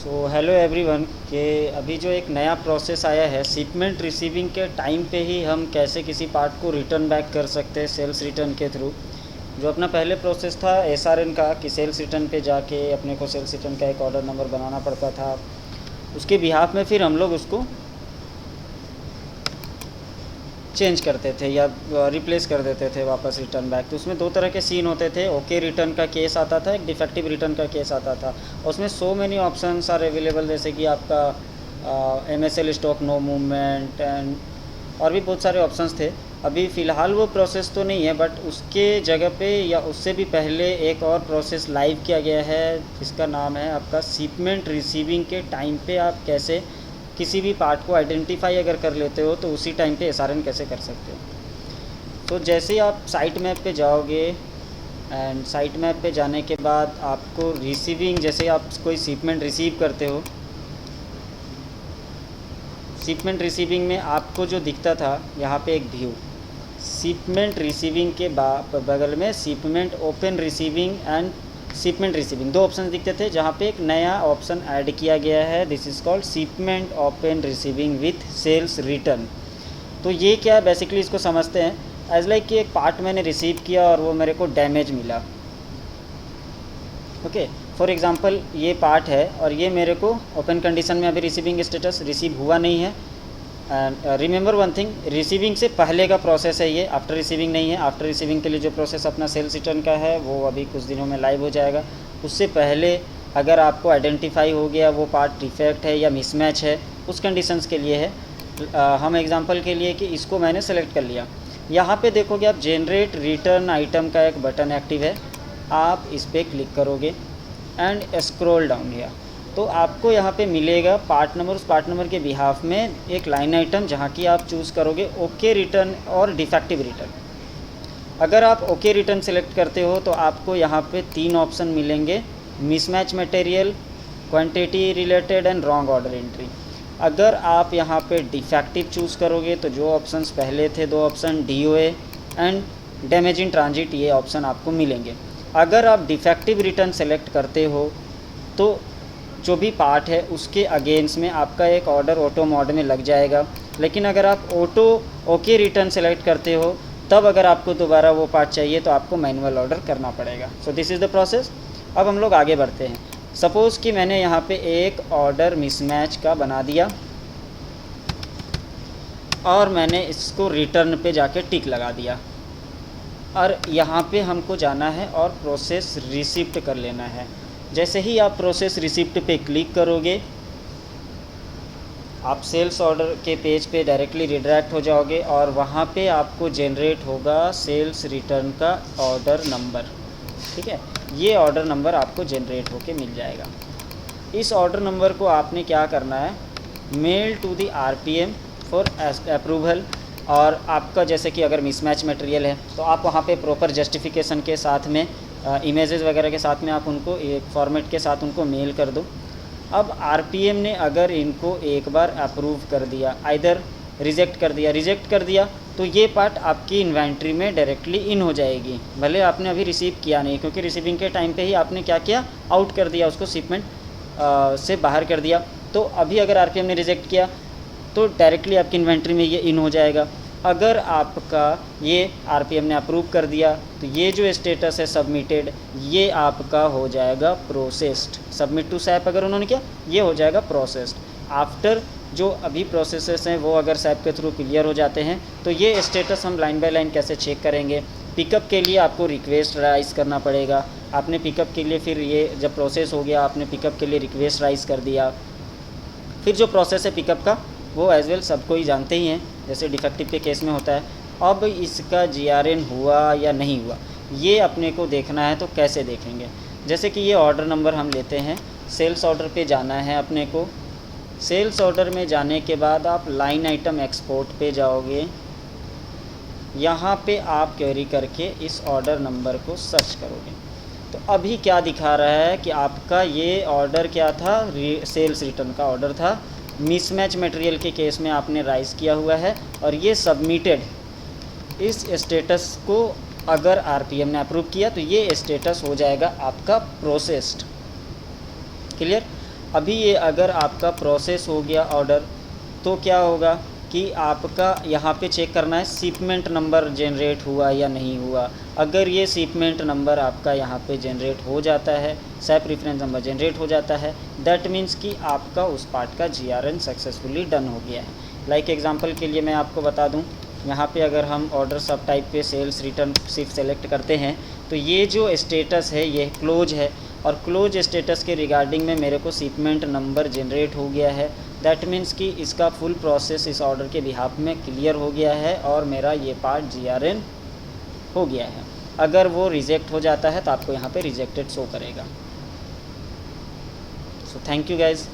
So hello everyone के अभी जो एक नया प्रोसेस आया है शिपमेंट रिसीविंग के टाइम पे ही हम कैसे किसी पार्ट को रिटर्न बैक कर सकते हैं सेल्स रिटर्न के थ्रू। जो अपना पहले प्रोसेस था एसआरएन का कि सेल्स रिटर्न पे जाके अपने को सेल्स रिटर्न का एक ऑर्डर नंबर बनाना पड़ता था, उसके बिहाफ में फिर हम लोग उसको चेंज करते थे या रिप्लेस कर देते थे वापस रिटर्न बैक। तो उसमें दो तरह के सीन होते थे, ओके रिटर्न का केस आता था, एक डिफेक्टिव रिटर्न का केस आता था। उसमें so many options are available, जैसे कि आपका MSL stock no movement and और भी बहुत सारे ऑप्शंस थे। अभी फ़िलहाल वो प्रोसेस तो नहीं है, बट उसके जगह पे या उससे भी पहले एक और प्रोसेस लाइव किया गया है जिसका नाम है आपका शिपमेंट रिसीविंग के टाइम पे आप कैसे किसी भी पार्ट को आइडेंटिफाई अगर कर लेते हो तो उसी टाइम पे SRN कैसे कर सकते हो। तो जैसे ही आप साइट मैप पे जाओगे एंड साइट मैप पे जाने के बाद आपको रिसीविंग, जैसे आप कोई शिपमेंट रिसीव करते हो, शिपमेंट रिसीविंग में आपको जो दिखता था यहाँ पे एक व्यू, शिपमेंट रिसीविंग के बगल में shipment open receiving end shipment receiving दो ऑप्शन दिखते थे, जहाँ पे एक नया ऑप्शन ऐड किया गया है, this is called shipment open receiving with sales return. तो ये क्या है बेसिकली, इसको समझते हैं एज लाइक कि एक पार्ट मैंने रिसीव किया और वो मेरे को डैमेज मिला। ओके, फॉर एग्जांपल ये पार्ट है और ये मेरे को ओपन कंडीशन में अभी रिसीविंग स्टेटस रिसीव हुआ नहीं है। And remember one thing, receiving से पहले का प्रोसेस है ये, आफ्टर रिसीविंग नहीं है। आफ्टर रिसीविंग के लिए जो प्रोसेस अपना सेल्स रिटर्न का है वो अभी कुछ दिनों में लाइव हो जाएगा। उससे पहले अगर आपको आइडेंटिफाई हो गया वो पार्ट डिफेक्ट है या मिसमैच है, उस कंडीशंस के लिए है। हम एग्जांपल के लिए कि इसको मैंने सेलेक्ट कर लिया, यहाँ पे देखोगे आप जनरेट रिटर्न आइटम का एक बटन एक्टिव है, आप इस पर क्लिक करोगे एंड स्क्रॉल डाउन किया तो आपको यहाँ पे मिलेगा पार्ट नंबर। उस पार्ट नंबर के बिहाफ में एक लाइन आइटम जहाँ की आप चूज़ करोगे ओके रिटर्न और डिफेक्टिव रिटर्न। अगर आप ओके रिटर्न सेलेक्ट करते हो तो आपको यहाँ पे 3 ऑप्शन मिलेंगे, mismatch material, quantity related and wrong order entry. अगर आप यहाँ पे डिफेक्टिव चूज़ करोगे तो जो ऑप्शंस पहले थे 2 option DOA and damage in transit, ये ऑप्शन आपको मिलेंगे। अगर आप डिफेक्टिव रिटर्न सेलेक्ट करते हो तो जो भी पार्ट है उसके अगेंस्ट में आपका एक ऑर्डर ऑटो मोड में लग जाएगा। लेकिन अगर आप ओके रिटर्न सेलेक्ट करते हो तब अगर आपको दोबारा वो पार्ट चाहिए तो आपको मैनुअल ऑर्डर करना पड़ेगा। So this is the process. अब हम लोग आगे बढ़ते हैं। सपोज़ कि मैंने यहाँ पे एक ऑर्डर मिसमैच का बना दिया और मैंने इसको रिटर्न पे जाके टिक लगा दिया और यहाँ पे हमको जाना है और प्रोसेस रिसिप्ट कर लेना है। जैसे ही आप प्रोसेस रिसिप्ट पे क्लिक करोगे आप सेल्स ऑर्डर के पेज पे डायरेक्टली रिडायरेक्ट हो जाओगे और वहाँ पे आपको जनरेट होगा सेल्स रिटर्न का ऑर्डर नंबर। ठीक है, ये ऑर्डर नंबर आपको जनरेट होके मिल जाएगा। इस ऑर्डर नंबर को आपने क्या करना है, mail to the RPM for approval. और आपका जैसे कि अगर मिसमैच मटेरियल है तो आप वहाँ पे प्रॉपर जस्टिफिकेशन के साथ में इमेजेस वगैरह के साथ में आप उनको एक फॉर्मेट के साथ उनको मेल कर दो। अब RPM ने अगर इनको एक बार अप्रूव कर दिया, आइदर रिजेक्ट कर दिया तो ये पार्ट आपकी इन्वेंट्री में डायरेक्टली इन हो जाएगी, भले आपने अभी रिसीव किया नहीं, क्योंकि रिसीविंग के टाइम पे ही आपने क्या किया, आउट कर दिया उसको, शिपमेंट से बाहर कर दिया। तो अभी अगर RPM ने रिजेक्ट किया तो डायरेक्टली आपकी इन्वेंट्री में ये इन हो जाएगा। अगर आपका ये RPM ने अप्रूव कर दिया तो ये जो स्टेटस है सबमिटेड, ये आपका हो जाएगा प्रोसेस्ड। सबमिट टू SAP अगर उन्होंने किया, ये हो जाएगा प्रोसेस्ड। आफ्टर जो अभी प्रोसेसेस हैं वो अगर SAP के थ्रू क्लियर हो जाते हैं तो ये स्टेटस हम लाइन बाय लाइन कैसे चेक करेंगे। पिकअप के लिए आपको रिक्वेस्ट राइज़ करना पड़ेगा। आपने पिकअप के लिए फिर ये जब प्रोसेस हो गया आपने पिकअप के लिए रिक्वेस्ट राइज़ कर दिया, फिर जो प्रोसेस है पिकअप का वो एज वेल सबको ही जानते ही हैं, जैसे डिफेक्टिव के केस में होता है। अब इसका GRN हुआ या नहीं हुआ ये अपने को देखना है, तो कैसे देखेंगे। जैसे कि ये ऑर्डर नंबर हम लेते हैं, सेल्स ऑर्डर पे जाना है अपने को। सेल्स ऑर्डर में जाने के बाद आप लाइन आइटम एक्सपोर्ट पे जाओगे, यहाँ पे आप क्वेरी करके इस ऑर्डर नंबर को सर्च करोगे तो अभी क्या दिखा रहा है कि आपका ये ऑर्डर क्या था, सेल्स रिटर्न का ऑर्डर था। मिसमैच मटेरियल के केस में आपने राइज़ किया हुआ है और ये सबमिटेड। इस स्टेटस को अगर RPM ने अप्रूव किया तो ये स्टेटस हो जाएगा आपका प्रोसेस्ड। क्लियर। अभी ये अगर आपका प्रोसेस हो गया ऑर्डर, तो क्या होगा कि आपका यहाँ पे चेक करना है शिपमेंट नंबर जनरेट हुआ या नहीं हुआ। अगर ये शिपमेंट नंबर आपका यहाँ पे जनरेट हो जाता है, सैप रेफरेंस नंबर जनरेट हो जाता है, दैट मीन्स कि आपका उस पार्ट का GRN सक्सेसफुली डन हो गया है। लाइक एग्जांपल के लिए मैं आपको बता दूं, यहाँ पे अगर हम ऑर्डर सब टाइप पे सेल्स रिटर्न शिफ्ट सेलेक्ट करते हैं तो ये जो स्टेटस है ये क्लोज है, और क्लोज स्टेटस के रिगार्डिंग में मेरे को शिपमेंट नंबर जनरेट हो गया है। दैट मीन्स कि इसका फुल प्रोसेस इस ऑर्डर के बिहाफ में क्लियर हो गया है और मेरा ये पार्ट GRN हो गया है। अगर वो रिजेक्ट हो जाता है तो आपको यहाँ पे रिजेक्टेड शो करेगा। So thank you guys.